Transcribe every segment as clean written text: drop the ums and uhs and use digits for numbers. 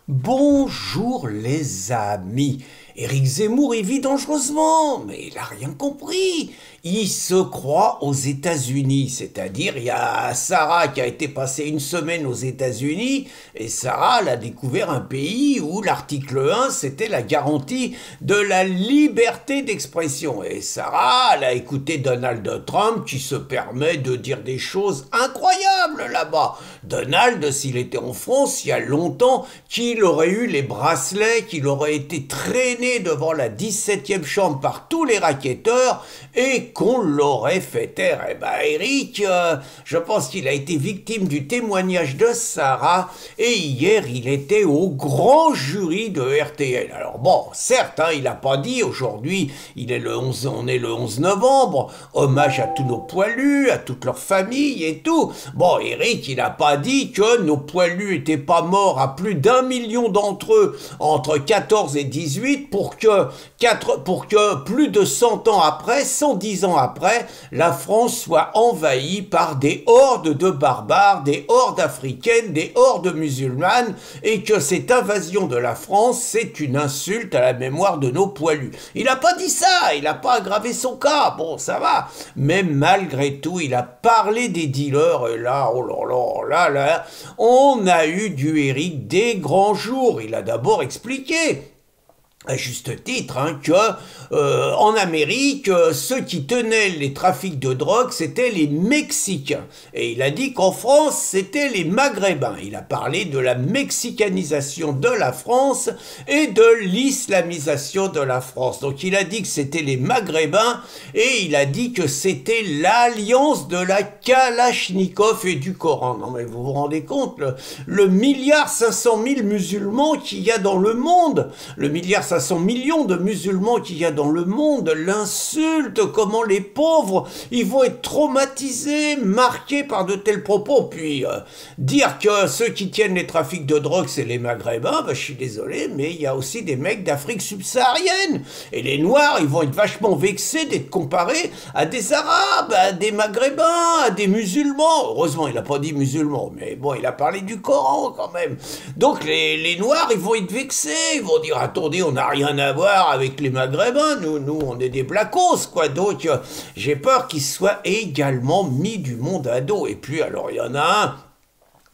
Bonjour les amis. Éric Zemmour, il vit dangereusement, mais il n'a rien compris. Il se croit aux États-Unis, c'est-à-dire il y a Sarah qui a été passée une semaine aux États-Unis, et Sarah elle a découvert un pays où l'article 1 c'était la garantie de la liberté d'expression. Et Sarah elle a écouté Donald Trump qui se permet de dire des choses incroyables là-bas. Donald, s'il était en France il y a longtemps, qu'il aurait eu les bracelets, qu'il aurait été traîné devant la 17e chambre par tous les racketteurs et qu'on l'aurait fait taire. Eh ben Eric, je pense qu'il a été victime du témoignage de Sarah et hier il était au grand jury de RTL. Alors bon, certes, il n'a pas dit aujourd'hui, on est le 11 novembre, hommage à tous nos poilus, à toute leur famille et tout. Bon, Eric, il n'a pas dit que nos poilus étaient pas morts à plus d'1 million d'entre eux entre 14 et 18 pour que plus de 100 ans après, 110 ans après, la France soit envahie par des hordes de barbares, des hordes africaines, des hordes musulmanes, et que cette invasion de la France, c'est une insulte à la mémoire de nos poilus. Il n'a pas dit ça, il n'a pas aggravé son cas, bon, ça va, mais malgré tout, il a parlé des dealers, et là, oh là, on a eu du Eric des grands jours. Il a d'abord expliqué, à juste titre, en Amérique, ceux qui tenaient les trafics de drogue, c'était les Mexicains. Et il a dit qu'en France, c'était les Maghrébins. Il a parlé de la mexicanisation de la France et de l'islamisation de la France. Donc il a dit que c'était les Maghrébins et il a dit que c'était l'alliance de la Kalachnikov et du Coran. Non mais vous vous rendez compte, le milliard 500 000 musulmans qu'il y a dans le monde, le milliard 500 millions de musulmans qu'il y a dans le monde, l'insulte, comment les pauvres, ils vont être traumatisés, marqués par de tels propos. Puis dire que ceux qui tiennent les trafics de drogue, c'est les Maghrébins, je suis désolé, mais il y a aussi des mecs d'Afrique subsaharienne. Et les Noirs, ils vont être vachement vexés d'être comparés à des Arabes, à des Maghrébins, à des musulmans. Heureusement, il n'a pas dit musulmans, mais bon, il a parlé du Coran quand même. Donc les Noirs, ils vont être vexés, ils vont dire, attendez, on n'a rien à voir avec les Maghrébins, nous on est des blacos, quoi. Donc j'ai peur qu'ils soient également mis du monde à dos. Et puis alors il y en a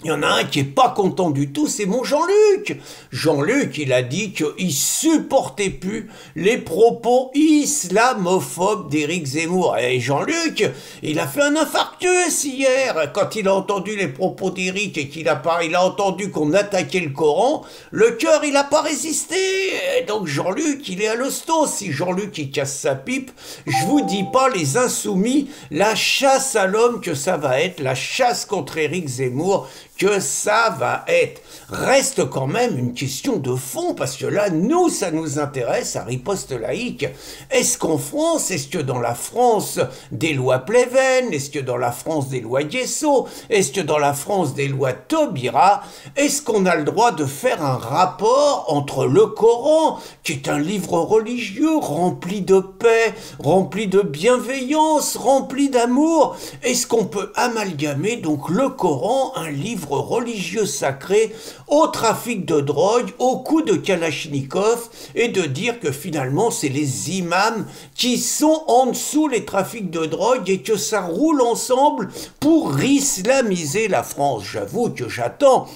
un qui est pas content du tout, c'est mon Jean-Luc. Jean-Luc, il a dit qu'il supportait plus les propos islamophobes d'Éric Zemmour. Et Jean-Luc, il a fait un infarctus hier. Quand il a entendu les propos d'Éric et il a entendu qu'on attaquait le Coran, le cœur, il a pas résisté. Et donc Jean-Luc, il est à l'hosto. Si Jean-Luc, il casse sa pipe, je vous dis pas les insoumis, la chasse à l'homme que ça va être, la chasse contre Éric Zemmour, que ça va être. Reste quand même une question de fond, parce que là, nous, ça nous intéresse à Riposte Laïque. Est-ce qu'en France, est-ce que dans la France des lois Pleven, est-ce que dans la France des lois Guesso, est-ce que dans la France des lois Taubira, est-ce qu'on a le droit de faire un rapport entre le Coran, qui est un livre religieux rempli de paix, rempli de bienveillance, rempli d'amour, est-ce qu'on peut amalgamer donc le Coran, un livre religieux sacré, au trafic de drogue, au coup de Kalachnikov, et de dire que finalement c'est les imams qui sont en dessous les trafics de drogue et que ça roule ensemble pour islamiser la France. J'avoue que j'attends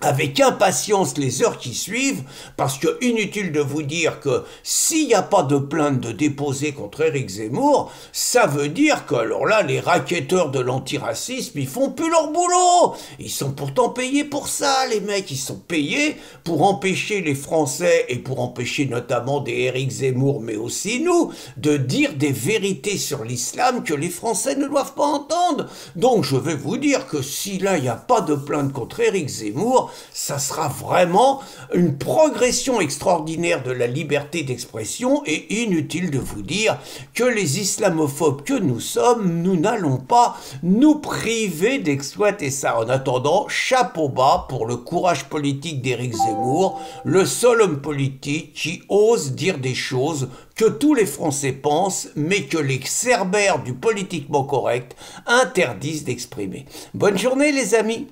avec impatience les heures qui suivent, parce que inutile de vous dire que s'il n'y a pas de plainte de déposer contre Éric Zemmour, ça veut dire que alors là, les racketteurs de l'antiracisme, ils font plus leur boulot. Ils sont pourtant payés pour ça, les mecs. Ils sont payés pour empêcher les Français, et pour empêcher notamment des Éric Zemmour, mais aussi nous, de dire des vérités sur l'islam que les Français ne doivent pas entendre. Donc je vais vous dire que si là, il n'y a pas de plainte contre Éric Zemmour, ça sera vraiment une progression extraordinaire de la liberté d'expression, et inutile de vous dire que les islamophobes que nous sommes, nous n'allons pas nous priver d'exploiter ça. En attendant, chapeau bas pour le courage politique d'Éric Zemmour, le seul homme politique qui ose dire des choses que tous les Français pensent, mais que les cerbères du politiquement correct interdisent d'exprimer. Bonne journée les amis!